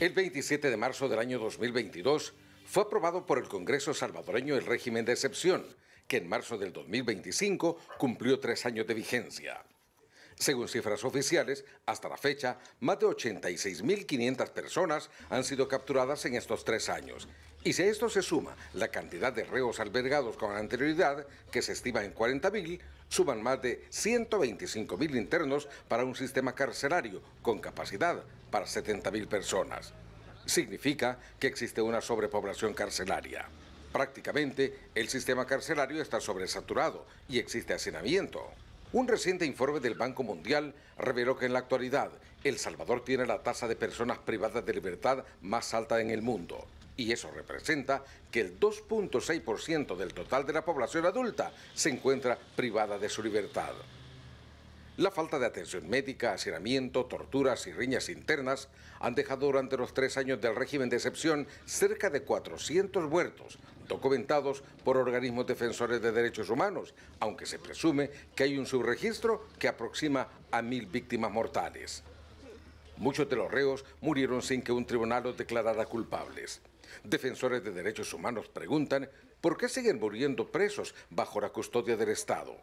El 27 de marzo del año 2022 fue aprobado por el Congreso salvadoreño el régimen de excepción, que en marzo del 2025 cumplió 3 años de vigencia. Según cifras oficiales, hasta la fecha, más de 86.500 personas han sido capturadas en estos 3 años. Y si a esto se suma la cantidad de reos albergados con anterioridad, que se estima en 40.000, suman más de 125.000 internos para un sistema carcelario con capacidad para 70.000 personas. Significa que existe una sobrepoblación carcelaria. Prácticamente, el sistema carcelario está sobresaturado y existe hacinamiento. Un reciente informe del Banco Mundial reveló que en la actualidad El Salvador tiene la tasa de personas privadas de libertad más alta en el mundo. Y eso representa que el 2.6% del total de la población adulta se encuentra privada de su libertad. La falta de atención médica, hacinamiento, torturas y riñas internas han dejado durante los 3 años del régimen de excepción cerca de 400 muertos, documentados por organismos defensores de derechos humanos, aunque se presume que hay un subregistro que aproxima a 1.000 víctimas mortales. Muchos de los reos murieron sin que un tribunal los declarara culpables. Defensores de derechos humanos preguntan por qué siguen muriendo presos bajo la custodia del Estado.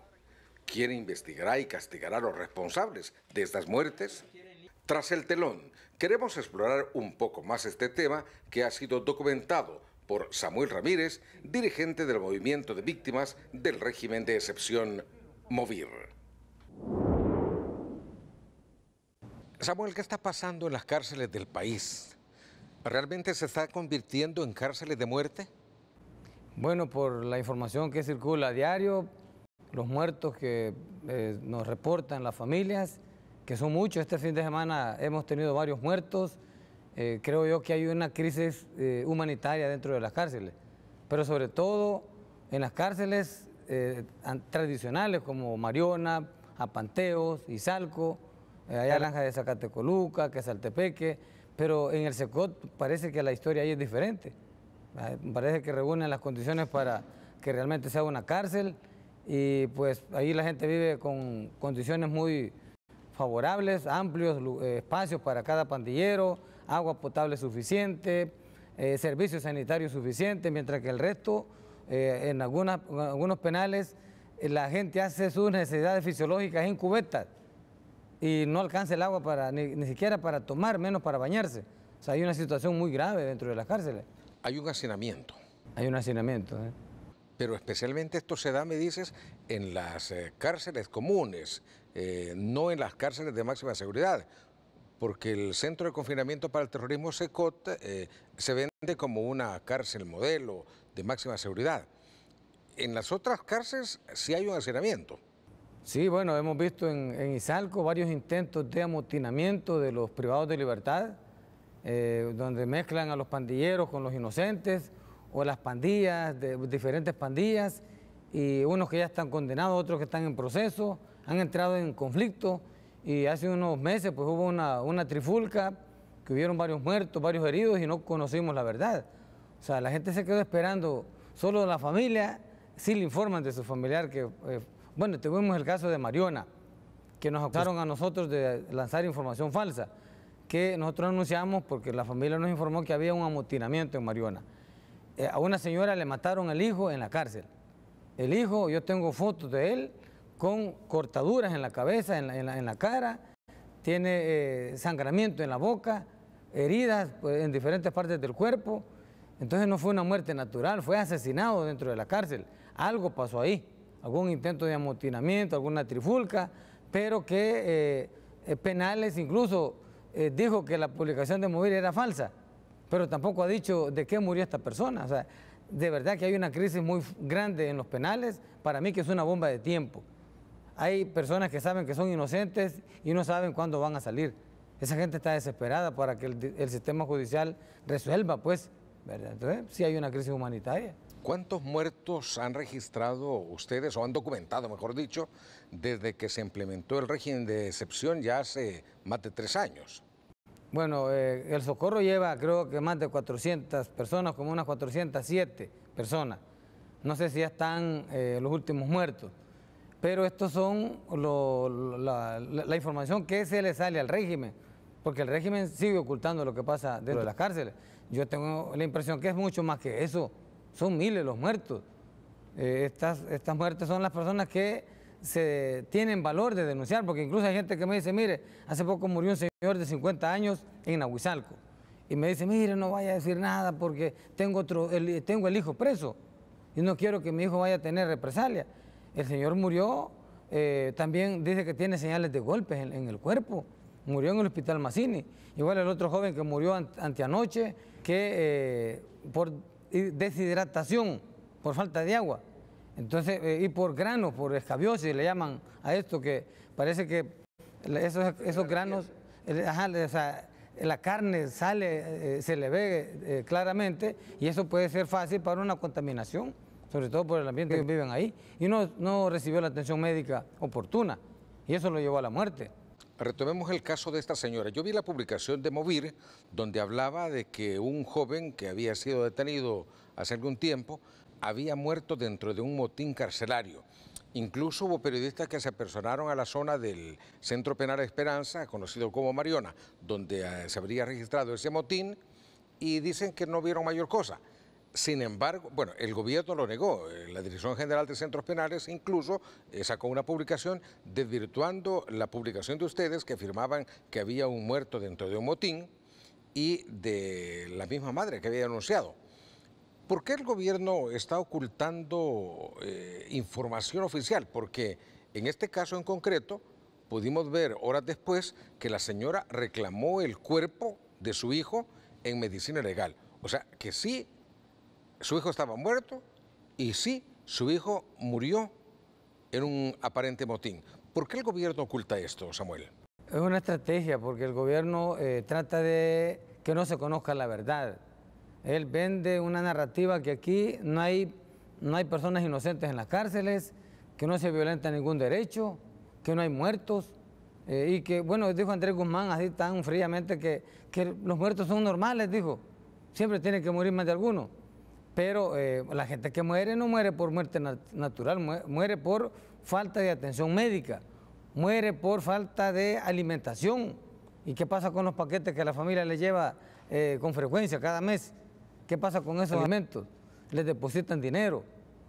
¿Quién investigará y castigará a los responsables de estas muertes? Tras el telón, queremos explorar un poco más este tema que ha sido documentado por Samuel Ramírez, dirigente del movimiento de víctimas del régimen de excepción MOVIR. Samuel, ¿qué está pasando en las cárceles del país? ¿Realmente se está convirtiendo en cárceles de muerte? Bueno, por la información que circula a diario, los muertos que nos reportan las familias, que son muchos. Este fin de semana hemos tenido varios muertos. Creo yo que hay una crisis humanitaria dentro de las cárceles, pero sobre todo en las cárceles tradicionales como Mariona, Apanteos, Izalco, allá Granja de Zacatecoluca, Quesaltepeque, pero en el Secot parece que la historia ahí es diferente. Parece que reúnen las condiciones para que realmente sea una cárcel. Y pues ahí la gente vive con condiciones muy favorables, amplios espacios para cada pandillero, agua potable suficiente, servicios sanitarios suficientes, mientras que el resto, en algunos penales, la gente hace sus necesidades fisiológicas en cubetas y no alcanza el agua ni siquiera para tomar, menos para bañarse. O sea, hay una situación muy grave dentro de las cárceles. Hay un hacinamiento. Hay un hacinamiento, Pero especialmente esto se da, me dices, en las cárceles comunes, no en las cárceles de máxima seguridad, porque el Centro de Confinamiento para el Terrorismo Secot se vende como una cárcel modelo de máxima seguridad. En las otras cárceles sí hay un hacinamiento. Sí, bueno, hemos visto en Izalco varios intentos de amotinamiento de los privados de libertad, donde mezclan a los pandilleros con los inocentes, o las pandillas, de diferentes pandillas, y unos que ya están condenados, otros que están en proceso, han entrado en conflicto, y hace unos meses pues hubo una trifulca, que hubieron varios muertos, varios heridos, y no conocimos la verdad. O sea, la gente se quedó esperando, solo la familia, sí le informan de su familiar que, bueno, tuvimos el caso de Mariona, que nos acusaron a nosotros de lanzar información falsa, que nosotros anunciamos porque la familia nos informó que había un amotinamiento en Mariona. A una señora le mataron al hijo en la cárcel. El hijo, yo tengo fotos de él con cortaduras en la cabeza, en la cara, tiene sangramiento en la boca, heridas pues, en diferentes partes del cuerpo. Entonces no fue una muerte natural, fue asesinado dentro de la cárcel. Algo pasó ahí, algún intento de amotinamiento, alguna trifulca, pero que penales incluso dijo que la publicación de MOVIR era falsa, pero tampoco ha dicho de qué murió esta persona. O sea, de verdad que hay una crisis muy grande en los penales, para mí que es una bomba de tiempo. Hay personas que saben que son inocentes y no saben cuándo van a salir. Esa gente está desesperada para que el sistema judicial resuelva, pues, ¿verdad? Entonces, sí hay una crisis humanitaria. ¿Cuántos muertos han registrado ustedes, o han documentado, mejor dicho, desde que se implementó el régimen de excepción ya hace más de 3 años? Bueno, el Socorro lleva creo que más de 400 personas, como unas 407 personas. No sé si ya están los últimos muertos, pero estos son la información que se le sale al régimen, porque el régimen sigue ocultando lo que pasa dentro de las cárceles. Yo tengo la impresión que es mucho más que eso, son miles los muertos. Estas muertes son las personas que tienen valor de denunciar, porque incluso hay gente que me dice, mire, hace poco murió un señor de 50 años en Nahuizalco, y me dice, mire, no vaya a decir nada porque tengo el hijo preso, y no quiero que mi hijo vaya a tener represalia. El señor murió, también dice que tiene señales de golpes en el cuerpo, murió en el hospital Mazzini. Igual el otro joven que murió anteanoche, que por deshidratación, por falta de agua, entonces, y por granos, por escabiosis, le llaman a esto, que parece que esos granos, o sea, la carne sale, se le ve claramente, y eso puede ser fácil para una contaminación, sobre todo por el ambiente que viven ahí, y no recibió la atención médica oportuna, y eso lo llevó a la muerte. Retomemos el caso de esta señora. Yo vi la publicación de Movir, donde hablaba de que un joven que había sido detenido hace algún tiempo había muerto dentro de un motín carcelario. Incluso hubo periodistas que se apersonaron a la zona del Centro Penal Esperanza, conocido como Mariona, donde se habría registrado ese motín, y dicen que no vieron mayor cosa. Sin embargo, bueno, el gobierno lo negó. La Dirección General de Centros Penales incluso sacó una publicación desvirtuando la publicación de ustedes, que afirmaban que había un muerto dentro de un motín, y de la misma madre que había anunciado. ¿Por qué el gobierno está ocultando información oficial? Porque en este caso en concreto pudimos ver horas después que la señora reclamó el cuerpo de su hijo en medicina legal. O sea, que sí, su hijo estaba muerto y sí, su hijo murió en un aparente motín. ¿Por qué el gobierno oculta esto, Samuel? Es una estrategia, porque el gobierno trata de que no se conozca la verdad. Él vende una narrativa que aquí no hay personas inocentes en las cárceles, que no se violenta ningún derecho, que no hay muertos, y que, bueno, dijo Andrés Guzmán así tan fríamente que los muertos son normales, dijo, siempre tiene que morir más de alguno, pero la gente que muere no muere por muerte natural, muere por falta de atención médica, muere por falta de alimentación. ¿Y qué pasa con los paquetes que la familia le lleva con frecuencia cada mes? ¿Qué pasa con esos alimentos? Les depositan dinero,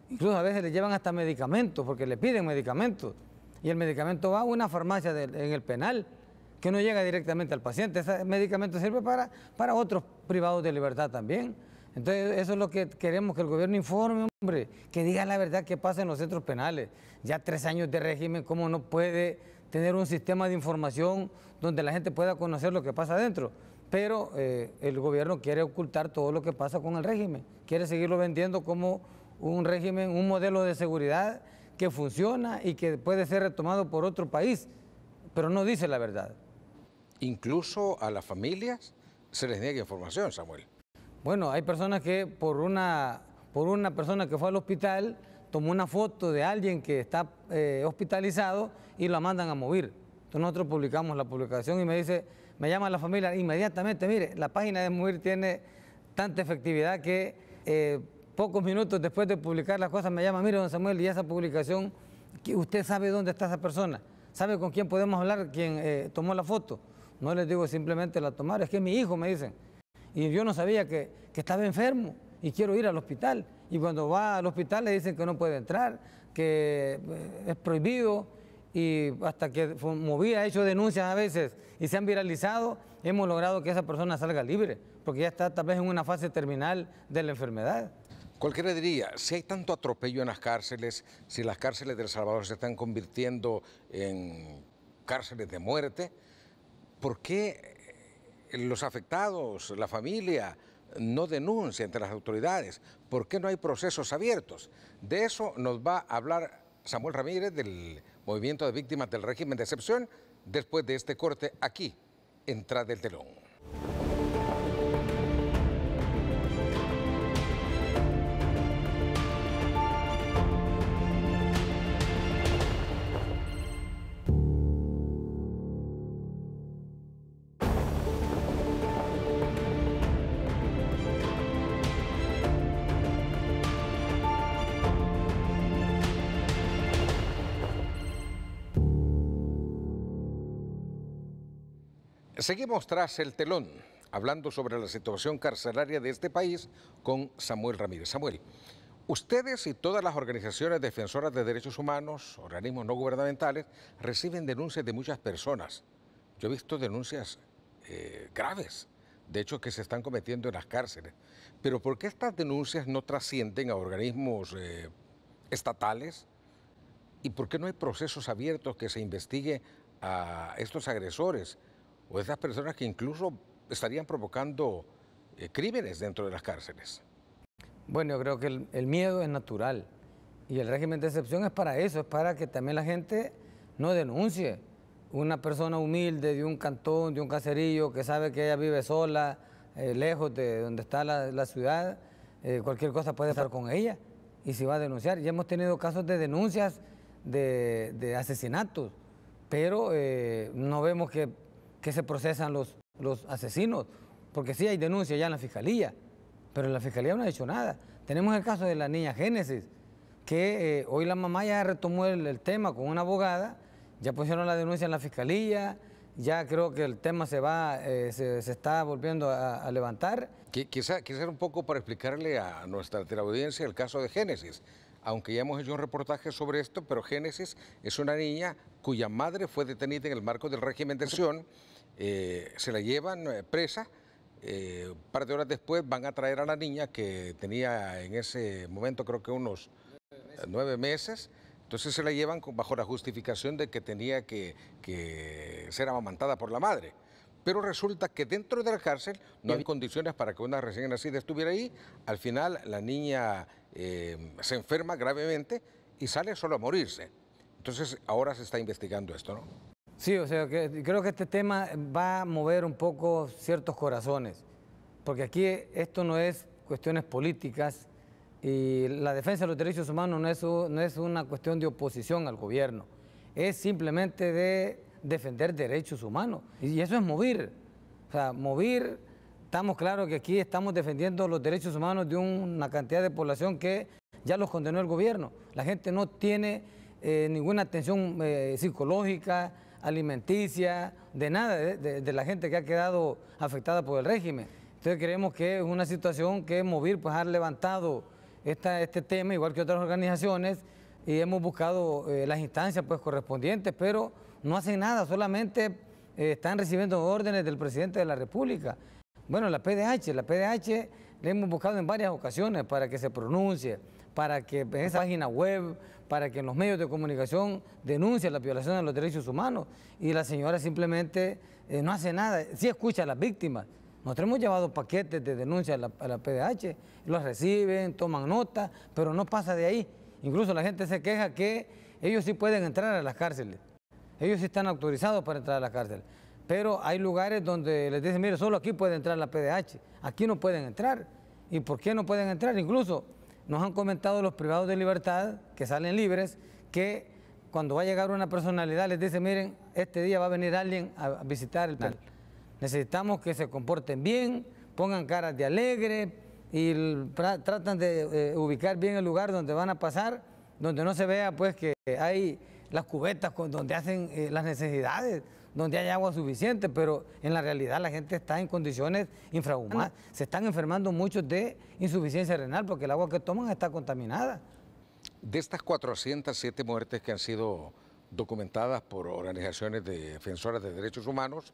incluso a veces les llevan hasta medicamentos, porque le piden medicamentos, y el medicamento va a una farmacia en el penal, que no llega directamente al paciente. Ese medicamento sirve para otros privados de libertad también. Entonces, eso es lo que queremos, que el gobierno informe, hombre, que diga la verdad que pasa en los centros penales. Ya 3 años de régimen, ¿cómo no puede tener un sistema de información donde la gente pueda conocer lo que pasa adentro? Pero el gobierno quiere ocultar todo lo que pasa con el régimen, quiere seguirlo vendiendo como un régimen, un modelo de seguridad que funciona y que puede ser retomado por otro país, pero no dice la verdad. Incluso a las familias se les niega información, Samuel. Bueno, hay personas que por una persona que fue al hospital tomó una foto de alguien que está hospitalizado y la mandan a Movir. Entonces nosotros publicamos la publicación y me llama la familia inmediatamente, mire, la página de Movir tiene tanta efectividad que pocos minutos después de publicar las cosas me llama, mire, don Samuel, y esa publicación, ¿usted sabe dónde está esa persona? ¿Sabe con quién podemos hablar, quién tomó la foto? No les digo simplemente la tomaron, es que es mi hijo, me dicen. Y yo no sabía que estaba enfermo y quiero ir al hospital. Y cuando va al hospital le dicen que no puede entrar, que es prohibido. Y hasta que Movir ha hecho denuncias a veces y se han viralizado, hemos logrado que esa persona salga libre, porque ya está tal vez en una fase terminal de la enfermedad. Cualquiera diría, si hay tanto atropello en las cárceles, si las cárceles de El Salvador se están convirtiendo en cárceles de muerte, ¿por qué los afectados, la familia, no denuncia ante las autoridades? ¿Por qué no hay procesos abiertos? De eso nos va a hablar Samuel Ramírez del Movimiento de Víctimas del Régimen de Excepción después de este corte aquí, en Tras del Telón. Seguimos tras el telón, hablando sobre la situación carcelaria de este país con Samuel Ramírez. Samuel, ustedes y todas las organizaciones defensoras de derechos humanos, organismos no gubernamentales, reciben denuncias de muchas personas. Yo he visto denuncias graves, de hecho, que se están cometiendo en las cárceles. Pero ¿por qué estas denuncias no trascienden a organismos estatales? ¿Y por qué no hay procesos abiertos que se investigue a estos agresores o a estas personas que incluso estarían provocando crímenes dentro de las cárceles? Bueno, yo creo que el miedo es natural y el régimen de excepción es para eso, es para que también la gente no denuncie. Una persona humilde de un cantón, de un caserío, que sabe que ella vive sola, lejos de donde está la ciudad, cualquier cosa puede estar con ella y si va a denunciar. Ya hemos tenido casos de denuncias de asesinatos, pero no vemos que se procesan los asesinos, porque sí hay denuncias ya en la fiscalía, pero la fiscalía no ha hecho nada. Tenemos el caso de la niña Génesis, que hoy la mamá ya retomó el tema con una abogada, ya pusieron la denuncia en la fiscalía, ya creo que el tema se está volviendo a levantar. Quizá un poco para explicarle a nuestra teleaudiencia el caso de Génesis, aunque ya hemos hecho un reportaje sobre esto, pero Génesis es una niña cuya madre fue detenida en el marco del régimen de excepción, se la llevan presa, un par de horas después van a traer a la niña que tenía en ese momento creo que unos 9 meses, entonces se la llevan bajo la justificación de que tenía que ser amamantada por la madre. Pero resulta que dentro de la cárcel no hay condiciones para que una recién nacida estuviera ahí. Al final la niña se enferma gravemente y sale solo a morirse. Entonces ahora se está investigando esto, ¿no? Sí, o sea, creo que este tema va a mover un poco ciertos corazones, porque aquí esto no es cuestiones políticas y la defensa de los derechos humanos no es una cuestión de oposición al gobierno, es simplemente de defender derechos humanos y eso es mover. O sea, mover, estamos claros que aquí estamos defendiendo los derechos humanos de una cantidad de población que ya los condenó el gobierno. La gente no tiene ninguna atención psicológica, alimenticia, de nada, de la gente que ha quedado afectada por el régimen. Entonces creemos que es una situación que Movir pues, ha levantado este tema, igual que otras organizaciones, y hemos buscado las instancias pues, correspondientes, pero no hacen nada, solamente están recibiendo órdenes del presidente de la República. Bueno, la PDH le hemos buscado en varias ocasiones para que se pronuncie, para que en esa página web, para que en los medios de comunicación denuncie la violación de los derechos humanos. Y la señora simplemente no hace nada, sí escucha a las víctimas. Nosotros hemos llevado paquetes de denuncia a la PDH, los reciben, toman nota, pero no pasa de ahí. Incluso la gente se queja que ellos sí pueden entrar a las cárceles. Ellos sí están autorizados para entrar a la cárcel. Pero hay lugares donde les dicen, mire, solo aquí puede entrar la PDH, aquí no pueden entrar. ¿Y por qué no pueden entrar? Incluso nos han comentado los privados de libertad, que salen libres, que cuando va a llegar una personalidad les dice, miren, este día va a venir alguien a visitar el penal. Necesitamos que se comporten bien, pongan caras de alegre y tratan de ubicar bien el lugar donde van a pasar, donde no se vea pues que hay las cubetas donde hacen las necesidades, donde hay agua suficiente, pero en la realidad la gente está en condiciones infrahumanas. Se están enfermando muchos de insuficiencia renal porque el agua que toman está contaminada. De estas 407 muertes que han sido documentadas por organizaciones defensoras de derechos humanos,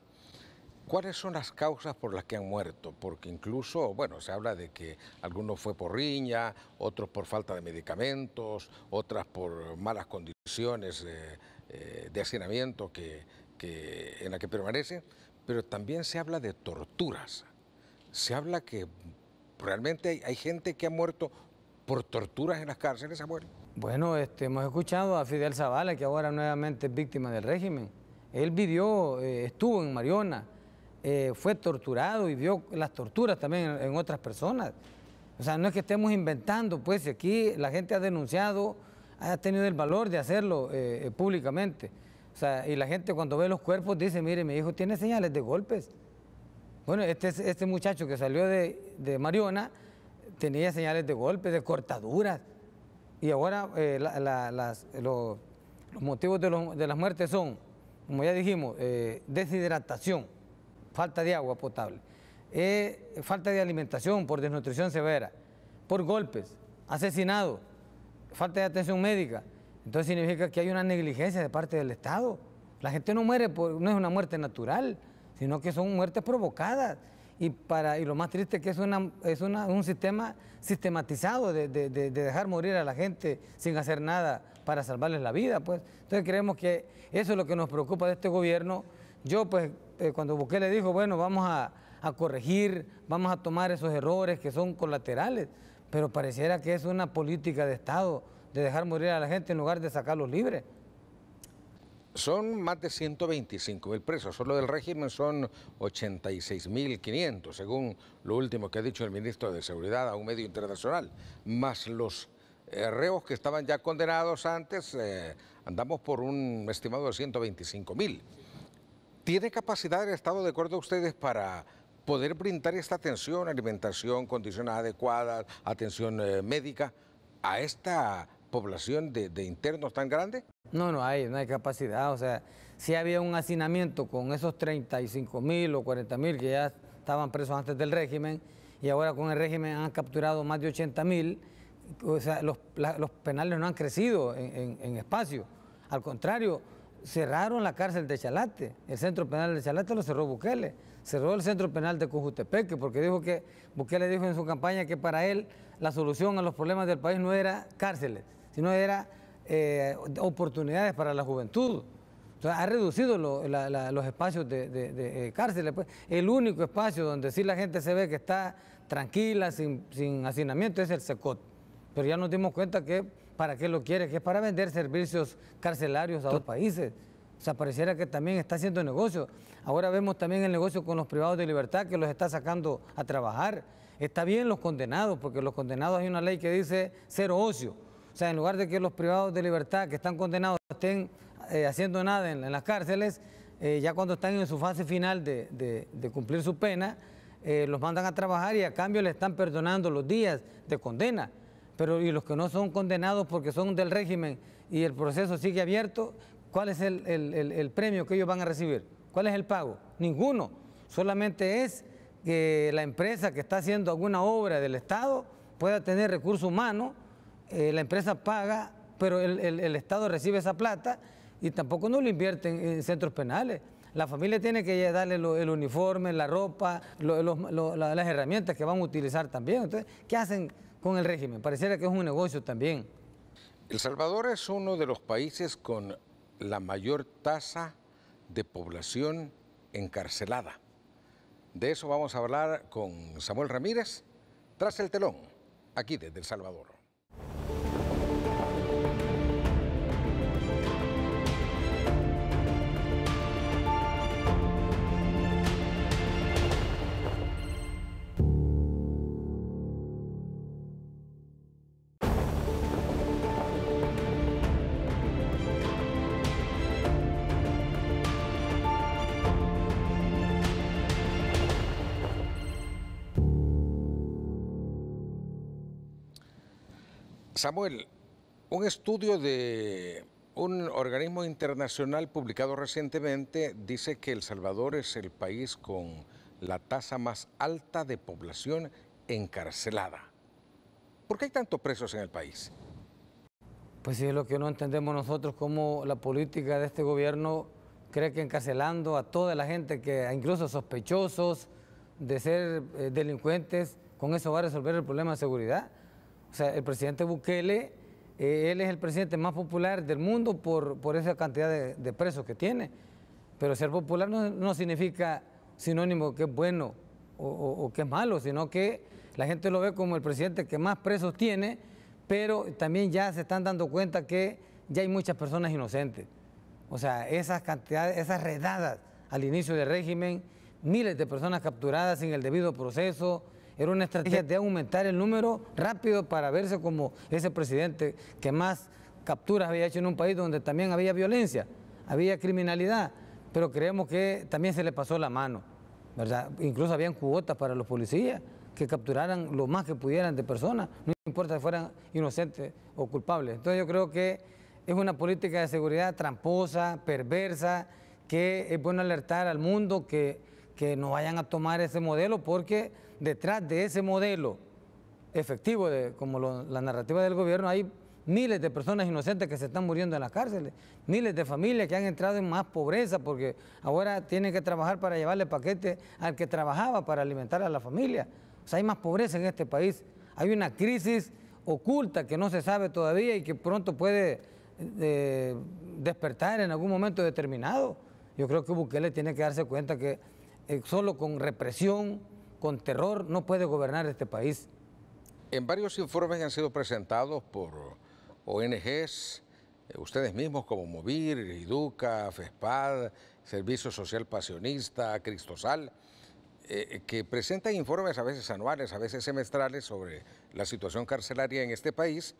¿cuáles son las causas por las que han muerto? Porque incluso, bueno, se habla de que algunos fue por riña, otros por falta de medicamentos, otras por malas condiciones de hacinamiento en la que permanecen, pero también se habla de torturas. Se habla que realmente hay gente que ha muerto por torturas en las cárceles, Samuel. Bueno, hemos escuchado a Fidel Zavala, que ahora nuevamente es víctima del régimen. Él vivió, estuvo en Mariona, fue torturado y vio las torturas también en otras personas. O sea, no es que estemos inventando, pues aquí la gente ha denunciado, ha tenido el valor de hacerlo públicamente. O sea, y la gente cuando ve los cuerpos dice, mire, mi hijo tiene señales de golpes. Bueno, este muchacho que salió de Mariona tenía señales de golpes, de cortaduras. Y ahora los motivos de las muertes son, como ya dijimos, deshidratación. falta de agua potable, falta de alimentación por desnutrición severa, por golpes, asesinado, falta de atención médica. Entonces significa que hay una negligencia de parte del Estado. La gente no muere, no es una muerte natural, sino que son muertes provocadas. Y lo más triste es que es un sistema sistematizado de dejar morir a la gente sin hacer nada para salvarles la vida, pues. Entonces creemos que eso es lo que nos preocupa de este gobierno. Yo, pues, cuando Bukele dijo, bueno, vamos a corregir, vamos a tomar esos errores que son colaterales, pero pareciera que es una política de Estado de dejar morir a la gente en lugar de sacarlos libres. Son más de 125.000 presos, solo del régimen son 86.500, según lo último que ha dicho el ministro de Seguridad a un medio internacional, más los reos que estaban ya condenados antes, andamos por un estimado de 125.000. ¿Tiene capacidad el Estado, de acuerdo a ustedes, para poder brindar esta atención, alimentación, condiciones adecuadas, atención médica a esta población de internos tan grande? No hay capacidad. O sea, sí había un hacinamiento con esos 35.000 o 40.000 que ya estaban presos antes del régimen, y ahora con el régimen han capturado más de 80.000. O sea, los penales no han crecido en espacio. Al contrario, cerraron la cárcel de Chalate, el centro penal de Chalate lo cerró Bukele, cerró el centro penal de Cojutepeque, porque Bukele dijo en su campaña que para él la solución a los problemas del país no era cárceles, sino era oportunidades para la juventud. O sea, ha reducido los espacios de cárceles. Pues. El único espacio donde sí la gente se ve que está tranquila, sin hacinamiento, es el Secot. Pero ya nos dimos cuenta que para qué lo quiere, que es para vender servicios carcelarios a otros países. O sea, pareciera que también está haciendo negocio. Ahora vemos también el negocio con los privados de libertad, que los está sacando a trabajar. Está bien los condenados, porque los condenados hay una ley que dice cero ocio. O sea, en lugar de que los privados de libertad que están condenados estén haciendo nada en las cárceles, ya cuando están en su fase final de cumplir su pena, los mandan a trabajar y a cambio le están perdonando los días de condena. Pero y los que no son condenados porque son del régimen y el proceso sigue abierto, ¿cuál es el premio que ellos van a recibir? ¿Cuál es el pago? Ninguno. Solamente es que la empresa que está haciendo alguna obra del Estado pueda tener recursos humanos, la empresa paga, pero el Estado recibe esa plata y tampoco no lo invierten en centros penales. La familia tiene que darle el uniforme, la ropa, las herramientas que van a utilizar también. Entonces, ¿qué hacen con el régimen? Pareciera que es un negocio también. El Salvador es uno de los países con la mayor tasa de población encarcelada. De eso vamos a hablar con Samuel Ramírez, tras el telón, aquí desde El Salvador. Samuel, un estudio de un organismo internacional publicado recientemente dice que El Salvador es el país con la tasa más alta de población encarcelada. ¿Por qué hay tantos presos en el país? Pues sí, es lo que no entendemos nosotros, cómo la política de este gobierno cree que encarcelando a toda la gente, que incluso sospechosos de ser delincuentes, con eso va a resolver el problema de seguridad. O sea, el presidente Bukele, él es el presidente más popular del mundo por esa cantidad de presos que tiene. Pero ser popular no significa sinónimo que es bueno o que es malo, sino que la gente lo ve como el presidente que más presos tiene, pero también ya se están dando cuenta que ya hay muchas personas inocentes. O sea, esas cantidades, esas redadas al inicio del régimen, miles de personas capturadas sin el debido proceso. Era una estrategia de aumentar el número rápido para verse como ese presidente que más capturas había hecho en un país donde también había violencia, había criminalidad, pero creemos que también se le pasó la mano, ¿verdad? Incluso habían cuotas para los policías que capturaran lo más que pudieran de personas, no importa si fueran inocentes o culpables. Entonces yo creo que es una política de seguridad tramposa, perversa, que es bueno alertar al mundo que que no vayan a tomar ese modelo, porque detrás de ese modelo efectivo, como la narrativa del gobierno, hay miles de personas inocentes que se están muriendo en las cárceles, miles de familias que han entrado en más pobreza porque ahora tienen que trabajar para llevarle paquete al que trabajaba para alimentar a la familia. O sea, hay más pobreza en este país. Hay una crisis oculta que no se sabe todavía y que pronto puede despertar en algún momento determinado. Yo creo que Bukele tiene que darse cuenta que solo con represión, con terror, no puede gobernar este país. En varios informes han sido presentados por ONGs, ustedes mismos como Movir, Educa, FESPAD, Servicio Social Pasionista, Cristosal, que presentan informes a veces anuales, a veces semestrales sobre la situación carcelaria en este país.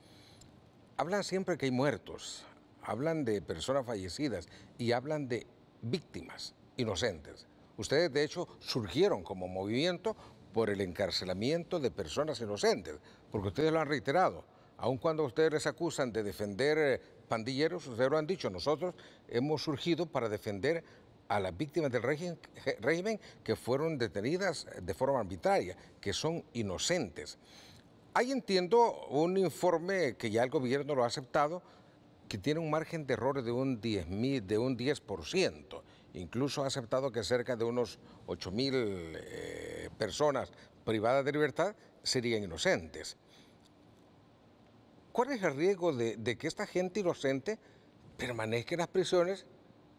Hablan siempre que hay muertos, hablan de personas fallecidas y hablan de víctimas inocentes. Ustedes, de hecho, surgieron como movimiento por el encarcelamiento de personas inocentes, porque ustedes lo han reiterado. Aun cuando ustedes les acusan de defender pandilleros, ustedes lo han dicho, nosotros hemos surgido para defender a las víctimas del régimen que fueron detenidas de forma arbitraria, que son inocentes. Hay, entiendo, un informe que ya el gobierno lo ha aceptado, que tiene un margen de error de un 10%. Incluso ha aceptado que cerca de unos 8.000 personas privadas de libertad serían inocentes. ¿Cuál es el riesgo de que esta gente inocente permanezca en las prisiones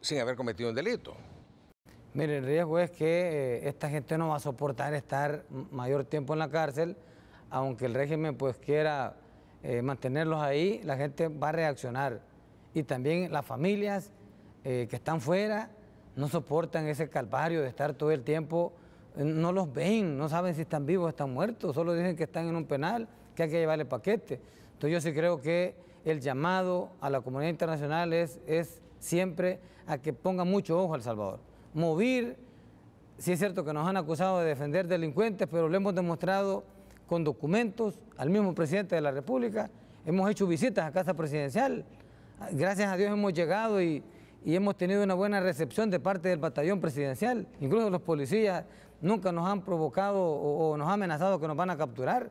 sin haber cometido un delito? Mire, el riesgo es que esta gente no va a soportar estar mayor tiempo en la cárcel, aunque el régimen pues quiera mantenerlos ahí, la gente va a reaccionar. Y también las familias que están fuera no soportan ese calvario de estar todo el tiempo, no los ven, no saben si están vivos o están muertos, solo dicen que están en un penal, que hay que llevarle paquete. Entonces yo sí creo que el llamado a la comunidad internacional es siempre a que ponga mucho ojo a El Salvador. Movir, sí es cierto que nos han acusado de defender delincuentes, pero lo hemos demostrado con documentos al mismo presidente de la República. Hemos hecho visitas a Casa Presidencial. Gracias a Dios hemos llegado y hemos tenido una buena recepción de parte del batallón presidencial. Incluso los policías nunca nos han provocado o nos han amenazado que nos van a capturar.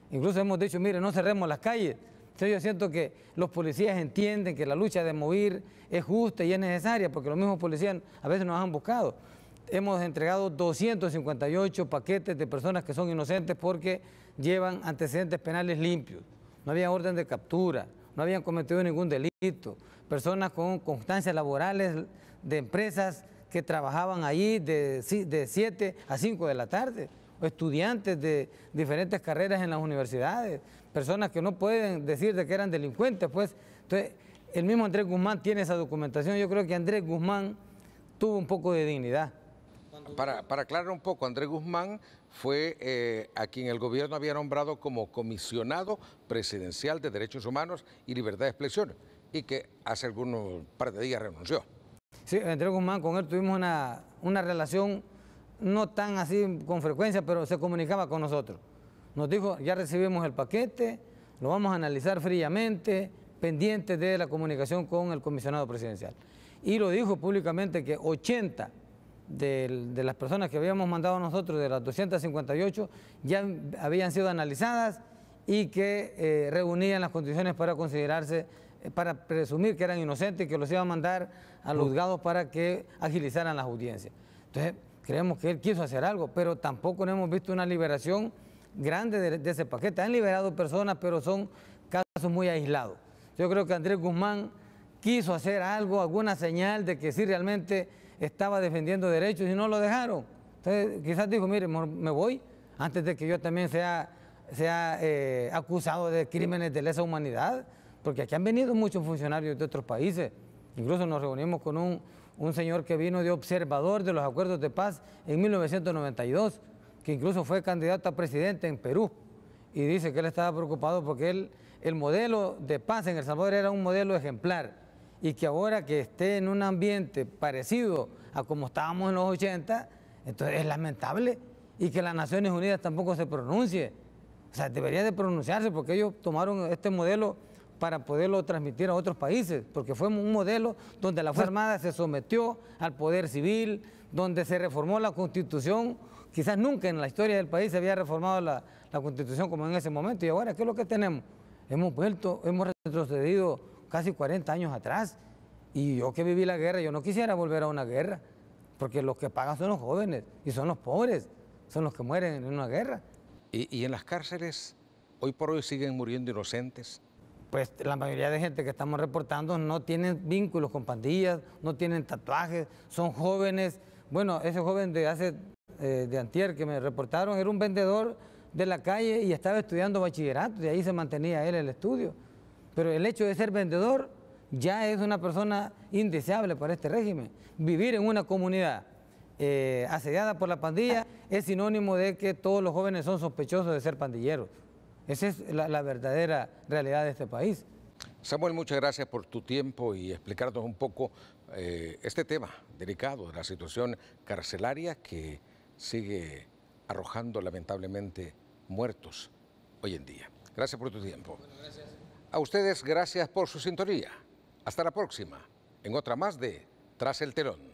Incluso hemos dicho, mire, no cerremos las calles. Entonces yo siento que los policías entienden que la lucha de Movir es justa y es necesaria, porque los mismos policías a veces nos han buscado. Hemos entregado 258 paquetes de personas que son inocentes porque llevan antecedentes penales limpios. No había orden de captura, no habían cometido ningún delito. Personas con constancias laborales de empresas que trabajaban allí de 7 a 5 de la tarde. O estudiantes de diferentes carreras en las universidades, personas que no pueden decir de que eran delincuentes, pues. Entonces, el mismo Andrés Guzmán tiene esa documentación. Yo creo que Andrés Guzmán tuvo un poco de dignidad. Para aclarar un poco, Andrés Guzmán fue a quien el gobierno había nombrado como comisionado presidencial de Derechos Humanos y Libertad de Expresión, y que hace algunos par de días renunció. Sí, Andrés Guzmán, con él tuvimos una relación no tan así con frecuencia, pero se comunicaba con nosotros. Nos dijo, ya recibimos el paquete, lo vamos a analizar fríamente, pendientes de la comunicación con el comisionado presidencial. Y lo dijo públicamente que 80 de las personas que habíamos mandado nosotros, de las 258, ya habían sido analizadas y que reunían las condiciones para considerarse, para presumir que eran inocentes y que los iban a mandar a los juzgados para que agilizaran las audiencias. Entonces, creemos que él quiso hacer algo, pero tampoco no hemos visto una liberación grande de ese paquete. Han liberado personas, pero son casos muy aislados. Yo creo que Andrés Guzmán quiso hacer algo, alguna señal de que sí realmente estaba defendiendo derechos y no lo dejaron. Entonces, quizás dijo, mire, me voy antes de que yo también sea acusado de crímenes de lesa humanidad, porque aquí han venido muchos funcionarios de otros países. Incluso nos reunimos con un señor que vino de observador de los acuerdos de paz en 1992, que incluso fue candidato a presidente en Perú, y dice que él estaba preocupado porque el modelo de paz en El Salvador era un modelo ejemplar, y que ahora que esté en un ambiente parecido a como estábamos en los 80, entonces es lamentable, y que las Naciones Unidas tampoco se pronuncie. O sea, debería de pronunciarse, porque ellos tomaron este modelo para poderlo transmitir a otros países, porque fue un modelo donde la Fuerza Armada se sometió al poder civil, donde se reformó la Constitución. Quizás nunca en la historia del país se había reformado la Constitución como en ese momento. Y ahora, ¿qué es lo que tenemos? Hemos retrocedido casi 40 años atrás. Y yo que viví la guerra, yo no quisiera volver a una guerra, porque los que pagan son los jóvenes y son los pobres, son los que mueren en una guerra. ¿Y en las cárceles hoy por hoy siguen muriendo inocentes? Pues la mayoría de gente que estamos reportando no tienen vínculos con pandillas, no tienen tatuajes, son jóvenes. Bueno, ese joven de antier que me reportaron era un vendedor de la calle y estaba estudiando bachillerato, y ahí se mantenía él el estudio. Pero el hecho de ser vendedor ya es una persona indeseable para este régimen. Vivir en una comunidad asediada por la pandilla es sinónimo de que todos los jóvenes son sospechosos de ser pandilleros. Esa es la verdadera realidad de este país. Samuel, muchas gracias por tu tiempo y explicarnos un poco este tema delicado de la situación carcelaria que sigue arrojando lamentablemente muertos hoy en día. Gracias por tu tiempo. Bueno, gracias. A ustedes, gracias por su sintonía. Hasta la próxima, en otra más de Tras el Telón.